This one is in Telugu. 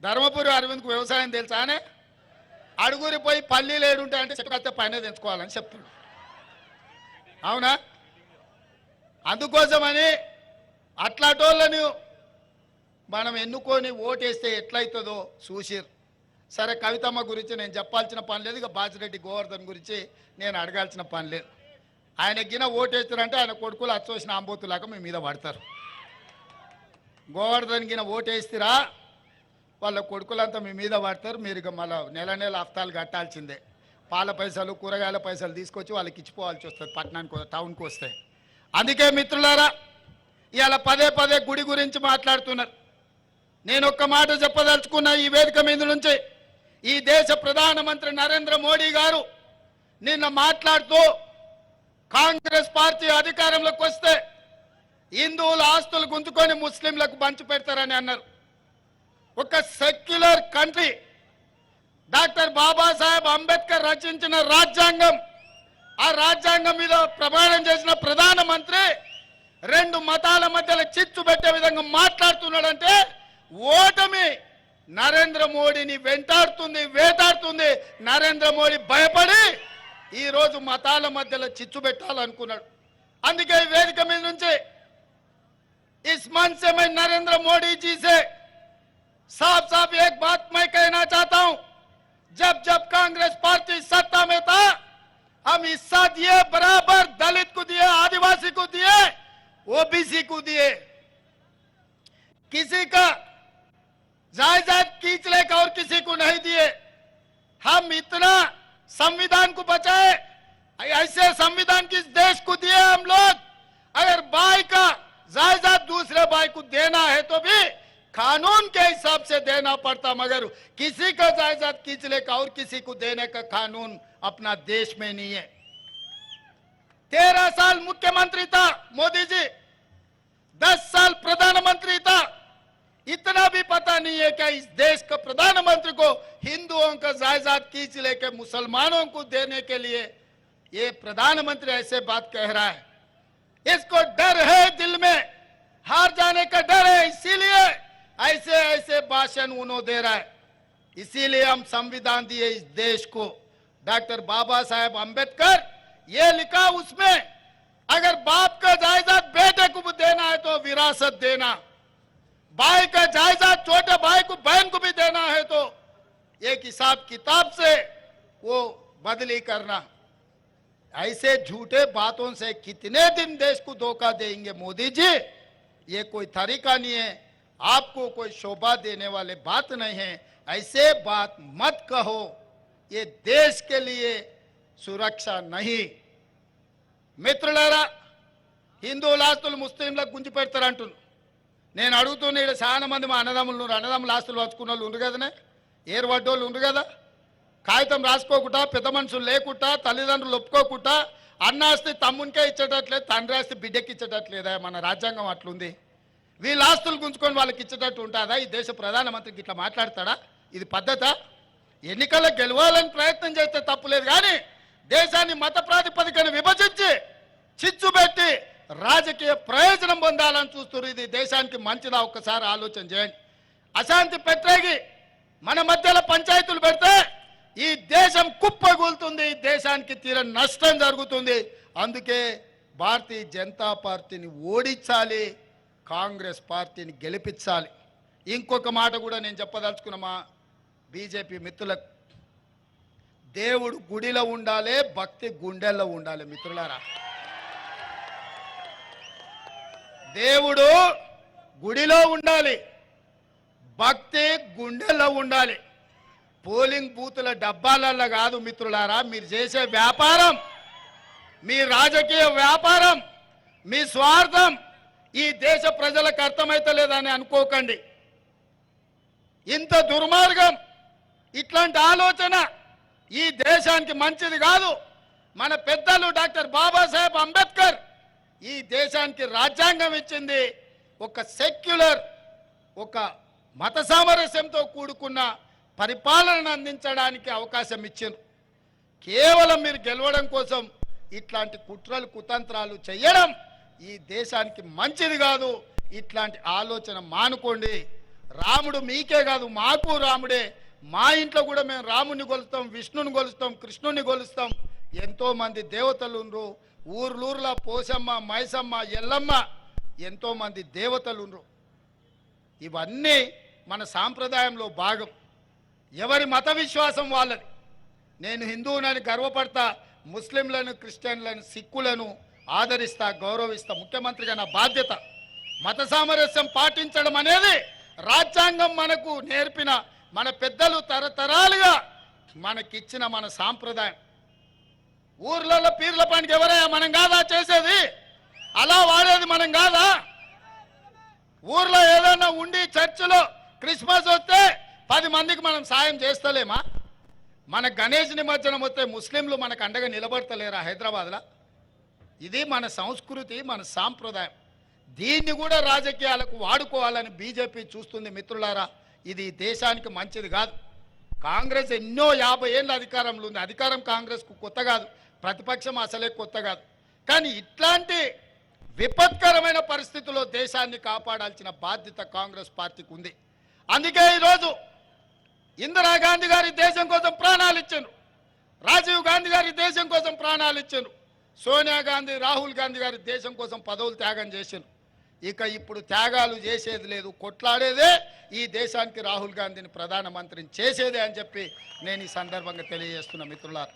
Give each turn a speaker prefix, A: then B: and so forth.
A: ధర్మపురి అరవింద్కు వ్యవసాయం తెలుసానే? అడుగురి పోయి పల్లీలు ఏడుంటాయంటే చెట్టుకత్తే పైన తెంచుకోవాలని చెప్తాడు. అవునా? అందుకోసమని అట్లాటోళ్ళని మనం ఎన్నుకొని ఓటేస్తే ఎట్లయితుందో చూసిరు. సరే, కవితమ్మ గురించి నేను చెప్పాల్సిన పని లేదు, ఇక బాజిరెడ్డి గోవర్ధన్ గురించి నేను అడగాల్సిన పని లేదు. ఆయన గిన ఓటేస్తారంటే ఆయన కొడుకులు అచ్చోసిన ఆంబోతులాగా మీ మీద పడతారు. గోవర్ధన్ గిన ఓటేస్తారా వాళ్ళ కొడుకులంతా మీ మీద పడతారు. మీరు ఇక మళ్ళీ నెల నెల హఫ్తాలు కట్టాల్సిందే. పాల పైసలు కూరగాయల పైసలు తీసుకొచ్చి వాళ్ళకి ఇచ్చిపోవాల్సి వస్తుంది పట్టణానికి టౌన్కి వస్తే. అందుకే మిత్రులారా, ఇవాళ పదే పదే గుడి గురించి మాట్లాడుతున్నారు. నేను ఒక్క మాట చెప్పదలుచుకున్న ఈ వేదిక మీద నుంచి, ఈ దేశ ప్రధానమంత్రి నరేంద్ర మోడీ గారు నిన్న మాట్లాడుతూ కాంగ్రెస్ పార్టీ అధికారంలోకి వస్తే హిందువుల ఆస్తులు గుంజుకొని ముస్లింలకు పంచి పెడతారని అన్నారు. ఒక secular country, doctor Babasaheb Ambedkar రచించిన రాజ్యాంగం, ఆ రాజ్యాంగం మీద ప్రమాణం చేసిన ప్రధానమంత్రి రెండు మతాల మధ్యలో చిచ్చు పెట్టే విధంగా మాట్లాడుతున్నాడంటే ఓటమి నరేంద్ర మోడీని వెంటాడుతుంది, వేటాడుతుంది. నరేంద్ర మోడీ భయపడి ఈరోజు మతాల మధ్యలో చిచ్చు పెట్టాలనుకున్నాడు. అందుకే ఈ వేదిక మీద నుంచి इस मंच से मैं नरेंद्र मोदी जी से साफ साफ एक बात मैं कहना चाहता हूं, जब जब कांग्रेस पार्टी सत्ता में था हम हिस्सा दिए, बराबर दलित को दिए, आदिवासी को दिए, ओबीसी को दिए, किसी का जायदाद खींच लेकर और किसी को नहीं दिए। हम इतना संविधान को बचाए, ऐसे संविधान किस देश को दिए हम लोग। अगर भाई का जायदाद दूसरे भाई को देना है तो भी कानून के हिसाब से देना पड़ता, मगर किसी का जायदाद खींच लेकर और किसी को देने का कानून अपना देश में नहीं है। 13 साल मुख्यमंत्री था मोदी जी, 10 साल प्रधानमंत्री था। इतना भी पता नहीं है कि इस देश का प्रधानमंत्री को हिंदुओं का जायदाद खींच लेकर मुसलमानों को देने के लिए ये प्रधानमंत्री ऐसे बात कह रहा है। इसको डर है, दिल में हार जाने का डर है, इसीलिए ऐसे ऐसे भाषण उन्होंने दे रहा है। इसीलिए हम संविधान दिए इस देश को। डॉक्टर बाबा साहेब अंबेडकर ये लिखा उसमें, अगर बाप का जायदाद बेटे को भी देना है तो विरासत देना, भाई का जायदाद छोटे भाई को बहन को भी देना है तो एक हिसाब किताब से वो बदली करना। ऐसे झूठे बातों से कितने दिन देश को धोखा देंगे मोदी जी? ये कोई तरीका नहीं है, आपको कोई शोभा देने वाले बात नहीं है। ऐसे बात मत कहो, ये देश के लिए सुरक्षा नहीं। మిత్రులారా, హిందువుల ఆస్తులు ముస్లింలకు గుంజి పెడతారంటున్నారు. నేను అడుగుతున్నా, ఇక్కడ చాలా మంది మా అన్నదమ్ముల ఆస్తులు వచ్చుకున్న వాళ్ళు ఉండు కదనే, ఏర్పడ్డోళ్ళు ఉండు కదా. కాగితం రాసుకోకుండా, పెద్ద మనుషులు లేకుండా, తల్లిదండ్రులు ఒప్పుకోకుండా అన్నాస్తి తమ్మునికే ఇచ్చేటట్లేదు, తండ్రి ఆస్తి బిడ్డకి ఇచ్చేటట్లేదా? మన రాజ్యాంగం అట్లుంది. వీళ్ళ ఆస్తులు గుంజుకొని వాళ్ళకి ఇచ్చేటట్టు ఉంటుందా? ఈ దేశ ప్రధానమంత్రికి ఇట్లా మాట్లాడతాడా? ఇది పద్ధత? ఎన్నికల్లో గెలవాలని ప్రయత్నం చేస్తే తప్పులేదు, కానీ దేశాన్ని మత ప్రాతిపదికన విభజించి చిచ్చు పెట్టి రాజకీయ ప్రయోజనం పొందాలని చూస్తున్నారు. ఇది దేశానికి మంచిదా? ఒక్కసారి ఆలోచన చేయండి. అశాంతి పెట్టేగి మన మధ్యలో పంచాయతీలు పెడితే ఈ దేశం కుప్పగూలుతుంది, ఈ దేశానికి తీరని నష్టం జరుగుతుంది. అందుకే భారతీయ జనతా పార్టీని ఓడించాలి, కాంగ్రెస్ పార్టీని గెలిపించాలి. ఇంకొక మాట కూడా నేను చెప్పదలుచుకున్న మా బీజేపీ మిత్రులకు, దేవుడు గుడిలో ఉండాలి, భక్తి గుండెల్లో ఉండాలి. మిత్రులారా, దేవుడు గుడిలో ఉండాలి, భక్తి గుండెల్లో ఉండాలి. పోలింగ్ బూతుల డబ్బాలల్లో కాదు మిత్రులారా. మీరు చేసే వ్యాపారం, మీ రాజకీయ వ్యాపారం, మీ స్వార్థం ఈ దేశ ప్రజలకు అర్థమైతలేదని అనుకోకండి. ఇంత దుర్మార్గం, ఇట్లాంటి ఆలోచన ఈ దేశానికి మంచిది కాదు. మన పెద్దలు డాక్టర్ బాబాసాహెబ్ అంబేద్కర్ ఈ దేశానికి రాజ్యాంగం ఇచ్చింది. ఒక సెక్యులర్, ఒక మత సామరస్యంతో కూడుకున్న పరిపాలన అందించడానికి అవకాశం ఇచ్చారు. కేవలం మీరు గెలవడం కోసం ఇట్లాంటి కుట్రలు కుతంత్రాలు చేయడం ఈ దేశానికి మంచిది కాదు. ఇట్లాంటి ఆలోచన మానుకోండి. రాముడు మీకే కాదు మాకు రాముడే. మా ఇంట్లో కూడా మేము రాముని కొలుస్తాం, విష్ణుని కొలుస్తాం, కృష్ణుని కొలుస్తాం. ఎంతో మంది దేవతలు ఉండ్రు. ఊర్లూర్ల పోసమ్మ, మైసమ్మ, ఎల్లమ్మ ఎంతో మంది దేవతలు ఉండ్రు. ఇవన్నీ మన సాంప్రదాయంలో భాగం. ఎవరి మత విశ్వాసం వాళ్ళది. నేను హిందువునని గర్వపడతా, ముస్లింలను, క్రిస్టియన్లను, సిక్కులను ఆదరిస్తా, గౌరవిస్తా. ముఖ్యమంత్రిగా నా బాధ్యత మత సామరస్యం పాటించడం అనేది రాజ్యాంగం మనకు నేర్పిన, మన పెద్దలు తరతరాలుగా మనకిచ్చిన మన సాంప్రదాయం. ఊర్లలో పీర్ల పండుగ ఎవరయ్యా? మనం కాదా చేసేది? అలా వాడేది మనం కాదా? ఊర్లో ఏదైనా ఉండి చర్చిలో క్రిస్మస్ వస్తే 10 మందికి మనం సాయం చేస్తలేమా? మన గణేష్ నిమజ్జనం వస్తే ముస్లింలు మనకు అండగా నిలబడతలేరా హైదరాబాద్లో? ఇది మన సంస్కృతి, మన సాంప్రదాయం. దీన్ని కూడా రాజకీయాలకు వాడుకోవాలని బీజేపీ చూస్తుంది. మిత్రులారా, ఇది దేశానికి మంచిది కాదు. కాంగ్రెస్ ఎన్నో 50 ఏళ్ళ అధికారంలో ఉంది. అధికారం కాంగ్రెస్కు కొత్త కాదు, ప్రతిపక్షం అసలే కొత్త కాదు. కానీ ఇట్లాంటి విపత్కరమైన పరిస్థితుల్లో దేశాన్ని కాపాడాల్సిన బాధ్యత కాంగ్రెస్ పార్టీకి ఉంది. అందుకే ఈరోజు ఇందిరాగాంధీ గారి దేశం కోసం ప్రాణాలు ఇచ్చారు, రాజీవ్ గాంధీ గారి దేశం కోసం ప్రాణాలు ఇచ్చారు, సోనియా గాంధీ, రాహుల్ గాంధీ గారి దేశం కోసం పదవులు త్యాగం చేశారు. ఇక ఇప్పుడు త్యాగాలు చేసేది లేదు, కొట్లాడేదే ఈ దేశానికి రాహుల్ గాంధీని ప్రధానమంత్రిని చేసేదే అని చెప్పి నేను ఈ సందర్భంగా తెలియజేస్తున్నా. మిత్రులారా,